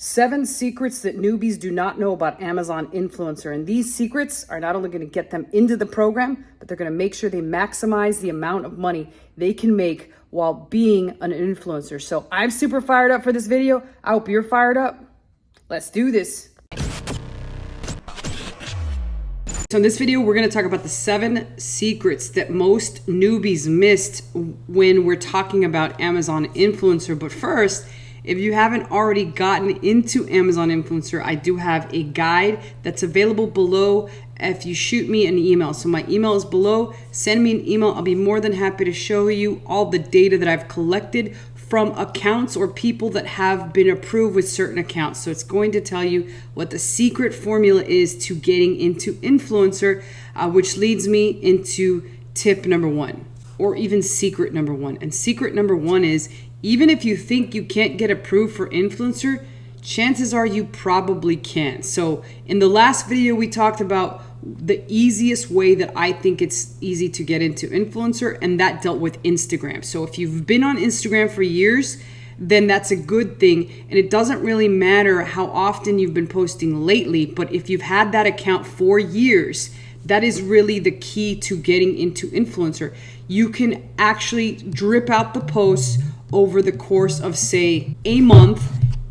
7 secrets that newbies do not know about Amazon influencer. And these secrets are not only going to get them into the program, but they're going to make sure they maximize the amount of money they can make while being an influencer. So I'm super fired up for this video. I hope you're fired up. Let's do this. So in this video, we're going to talk about the 7 secrets that most newbies missed when we're talking about Amazon influencer. But first, if you haven't already gotten into Amazon influencer, I do have a guide that's available below if you shoot me an email. So my email is below. Send me an email. I'll be more than happy to show you all the data that I've collected from accounts or people that have been approved with certain accounts. So it's going to tell you what the secret formula is to getting into influencer, which leads me into tip number 1, or even secret number 1. And secret number 1 is, even if you think you can't get approved for influencer, chances are you probably can. So in the last video, we talked about the easiest way that I think it's easy to get into influencer, and that dealt with Instagram. So if you've been on Instagram for years, then that's a good thing. And it doesn't really matter how often you've been posting lately, but if you've had that account for years, that is really the key to getting into influencer. You can actually drip out the posts over the course of, say, a month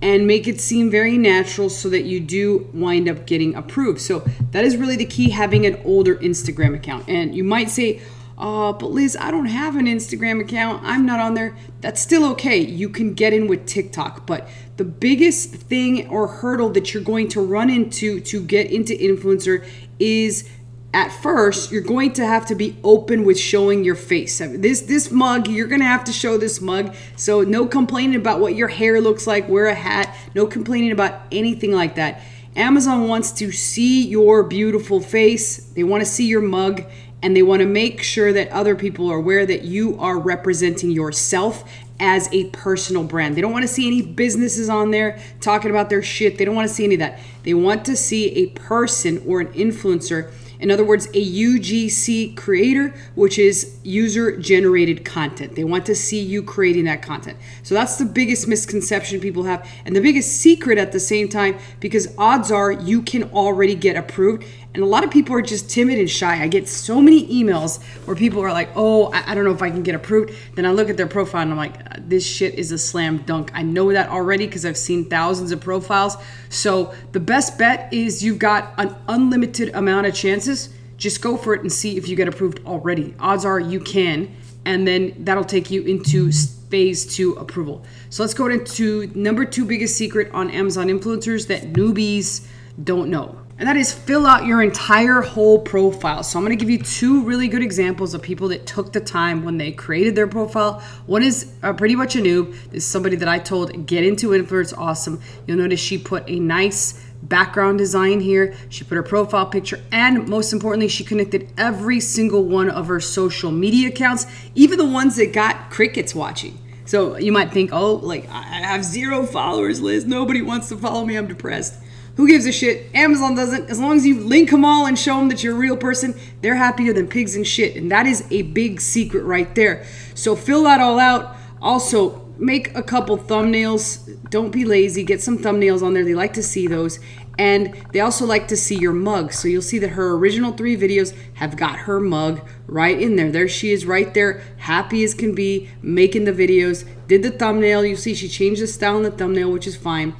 and make it seem very natural so that you do wind up getting approved. So that is really the key, having an older Instagram account. And you might say, but Liz, I don't have an Instagram account. I'm not on there. That's still okay. You can get in with TikTok. But the biggest thing or hurdle that you're going to run into to get into influencer is, at first, you're going to have to be open with showing your face. This mug, you're going to have to show this mug. So no complaining about what your hair looks like, wear a hat, no complaining about anything like that. Amazon wants to see your beautiful face. They want to see your mug, and they want to make sure that other people are aware that you are representing yourself as a personal brand. They don't want to see any businesses on there talking about their shit. They don't want to see any of that. They want to see a person or an influencer. In other words, a UGC creator, which is user-generated content. They want to see you creating that content. So that's the biggest misconception people have, and the biggest secret at the same time, because odds are you can already get approved. And a lot of people are just timid and shy. I get so many emails where people are like, oh, I don't know if I can get approved. Then I look at their profile and I'm like, this shit is a slam dunk. I know that already because I've seen thousands of profiles. So the best bet is you've got an unlimited amount of chances. Just go for it and see if you get approved already. Odds are you can, and then that'll take you into phase 2 approval. So let's go into number 2 biggest secret on Amazon influencers that newbies don't know. And that is, fill out your entire whole profile. So I'm going to give you 2 really good examples of people that took the time when they created their profile. One is pretty much a noob. This is somebody that I told, get into influence, awesome. You'll notice she put a nice background design here. She put her profile picture, and most importantly, she connected every single one of her social media accounts, even the ones that got crickets watching. So you might think, oh, like, I have 0 followers, Liz. Nobody wants to follow me. I'm depressed. Who gives a shit? Amazon doesn't. As long as you link them all and show them that you're a real person, they're happier than pigs in shit. And that is a big secret right there. So fill that all out. Also, make a couple thumbnails. Don't be lazy. Get some thumbnails on there. They like to see those. And they also like to see your mug. So you'll see that her original 3 videos have got her mug right in there. There she is right there, happy as can be, making the videos. Did the thumbnail. You see she changed the style in the thumbnail, which is fine.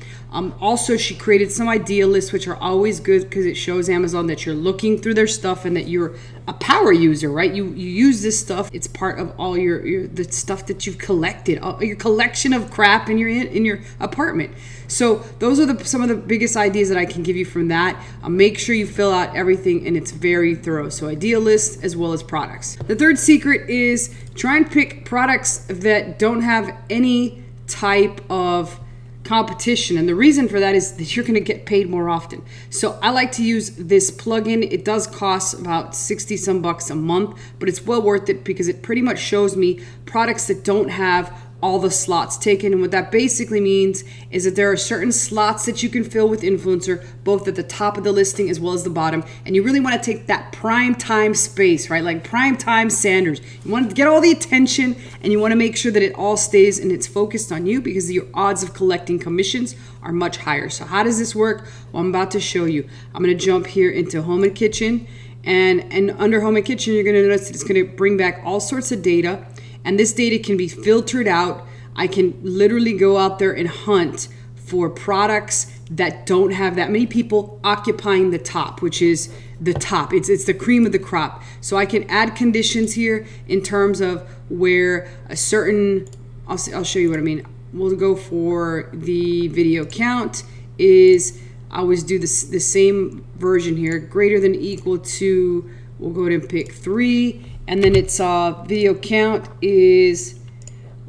Also, she created some idea lists, which are always good because it shows Amazon that you're looking through their stuff and that you're a power user, right? You use this stuff. It's part of all the stuff that you've collected, all your collection of crap in your apartment. So those are some of the biggest ideas that I can give you from that. Make sure you fill out everything, and it's very thorough. So idea lists as well as products. The 3rd secret is try and pick products that don't have any type of competition, and the reason for that is that you're going to get paid more often. So I like to use this plugin. It does cost about 60 some bucks a month, but it's well worth it because it pretty much shows me products that don't have all the slots taken. And what that basically means is that there are certain slots that you can fill with influencer, both at the top of the listing as well as the bottom. And you really want to take that prime time space, right? Like prime time Sanders. You want to get all the attention, and you want to make sure that it all stays and it's focused on you, because your odds of collecting commissions are much higher. So how does this work? Well, I'm about to show you. I'm going to jump here into Home and Kitchen. And under Home and Kitchen, you're going to notice that it's going to bring back all sorts of data. And this data can be filtered out. I can literally go out there and hunt for products that don't have that many people occupying the top, which is the top. It's the cream of the crop. So I can add conditions here in terms of where a certain, I'll show you what I mean. We'll go for the video count is, I always do the same version here, greater than or equal to, we'll go ahead and pick 3. And then it's video count is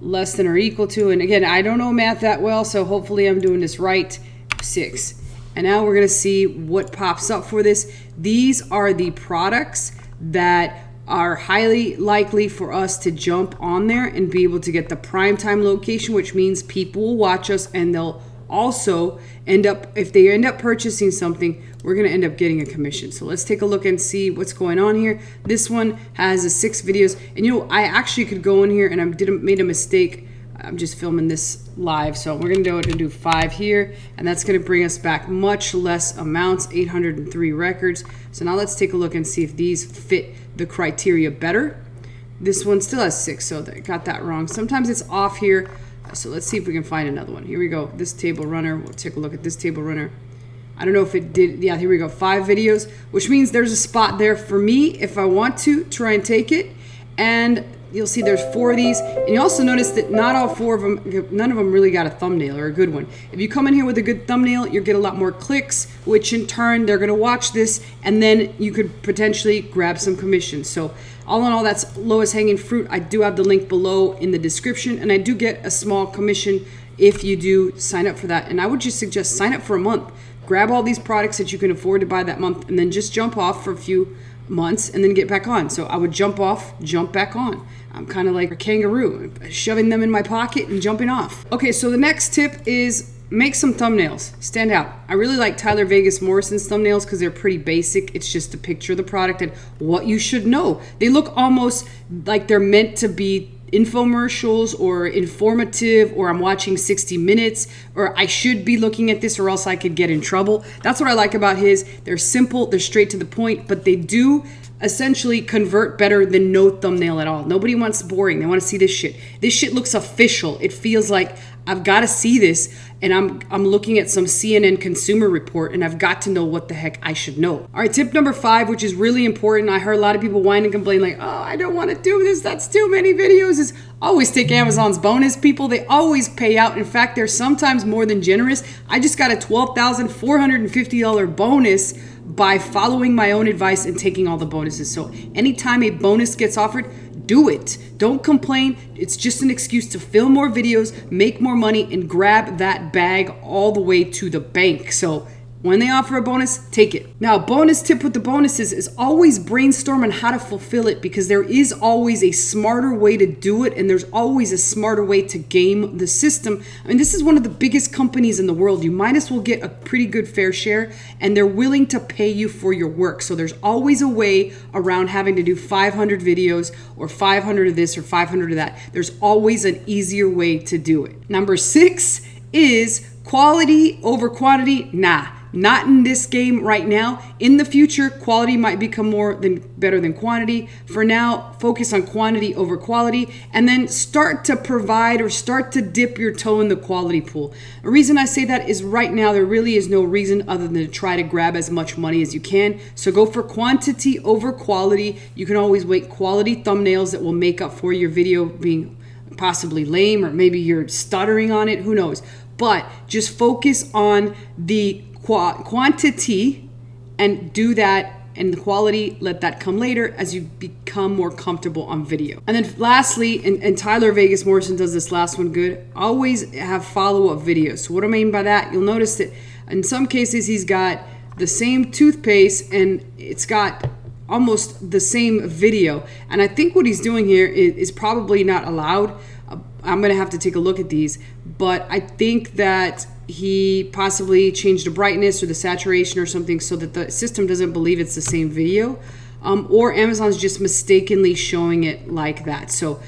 less than or equal to, and again, I don't know math that well, so hopefully I'm doing this right, 6. And now we're gonna see what pops up for this. These are the products that are highly likely for us to jump on there and be able to get the primetime location, which means people will watch us, and they'll also end up, if they end up purchasing something, we're going to end up getting a commission. So let's take a look and see what's going on here. This one has 6 videos, and you know, I actually could go in here, and I made a mistake. I'm just filming this live, so we're going to go ahead and do 5 here, and that's going to bring us back much less amounts, 803 records. So now let's take a look and see if these fit the criteria better. This one still has 6, so I got that wrong. Sometimes it's off here. So let's see if we can find another one. Here we go. This table runner. We'll take a look at this table runner. I don't know if it did. Yeah, here we go. 5 videos, which means there's a spot there for me if I want to try and take it. And you'll see there's 4 of these. And you also notice that not all 4 of them, none of them really got a thumbnail or a good one. If you come in here with a good thumbnail, you'll get a lot more clicks, which in turn, they're going to watch this, and then you could potentially grab some commissions. So all in all, that's lowest hanging fruit. I do have the link below in the description, and I do get a small commission if you do sign up for that. And I would just suggest sign up for a month. Grab all these products that you can afford to buy that month, and then just jump off for a few months and then get back on. So I would jump off, jump back on. I'm kind of like a kangaroo, shoving them in my pocket and jumping off. Okay, so the next tip is make some thumbnails. Stand out. I really like Tyler Vegas Morrison's thumbnails because they're pretty basic. It's just a picture of the product and what you should know. They look almost like they're meant to be infomercials or informative, or I'm watching 60 Minutes, or I should be looking at this or else I could get in trouble. That's what I like about his. They're simple, they're straight to the point, but they do essentially convert better than no thumbnail at all. Nobody wants boring. They want to see this shit. This shit looks official. It feels like I've got to see this, and I'm looking at some CNN consumer report, and I've got to know what the heck I should know. All right, tip number 5, which is really important. I heard a lot of people whine and complain like, oh, I don't want to do this. That's too many videos. Is always take Amazon's bonus, people. They always pay out. In fact, they're sometimes more than generous. I just got a $12,450 bonus by following my own advice and taking all the bonuses. So anytime a bonus gets offered, do it. Don't complain. It's just an excuse to film more videos, make more money, and grab that bag all the way to the bank. So when they offer a bonus, take it. Now, bonus tip with the bonuses is always brainstorm on how to fulfill it, because there is always a smarter way to do it, and there's always a smarter way to game the system. I mean, this is one of the biggest companies in the world. You might as well get a pretty good fair share, and they're willing to pay you for your work. So there's always a way around having to do 500 videos or 500 of this or 500 of that. There's always an easier way to do it. Number 6 is quality over quantity. Nah. Not in this game right now. In the future, quality might become better than quantity. For now, focus on quantity over quality, and then start to provide or start to dip your toe in the quality pool. The reason I say that is right now there really is no reason other than to try to grab as much money as you can. So go for quantity over quality. You can always make quality thumbnails that will make up for your video being possibly lame, or maybe you're stuttering on it, who knows. But just focus on the quantity and do that, and the quality, let that come later as you become more comfortable on video. And then lastly, and Tyler Vegas Morrison does this last one good, always have follow-up videos. So what I mean by that, you'll notice that in some cases he's got the same toothpaste and it's got almost the same video. And I think what he's doing here is probably not allowed. I'm going to have to take a look at these, but I think that he possibly changed the brightness or the saturation or something so that the system doesn't believe it's the same video, or Amazon's just mistakenly showing it like that. So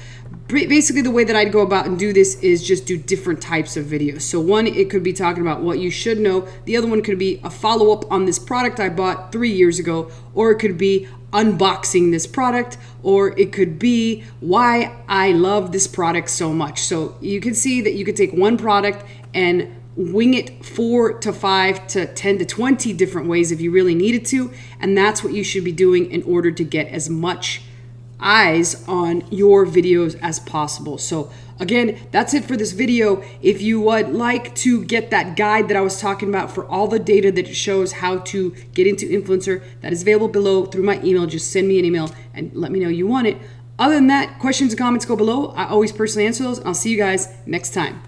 basically the way that I'd go about and do this is just do different types of videos. So one, it could be talking about what you should know. The other one could be a follow-up on this product I bought 3 years ago, or it could be unboxing this product, or it could be why I love this product so much. So you can see that you could take one product and wing it 4 to 5 to 10 to 20 different ways if you really needed to, and that's what you should be doing in order to get as much eyes on your videos as possible. So again, that's it for this video. If you would like to get that guide that I was talking about for all the data that shows how to get into influencer, that is available below through my email. Just send me an email and let me know you want it. Other than that, questions and comments go below. I always personally answer those, and I'll see you guys next time.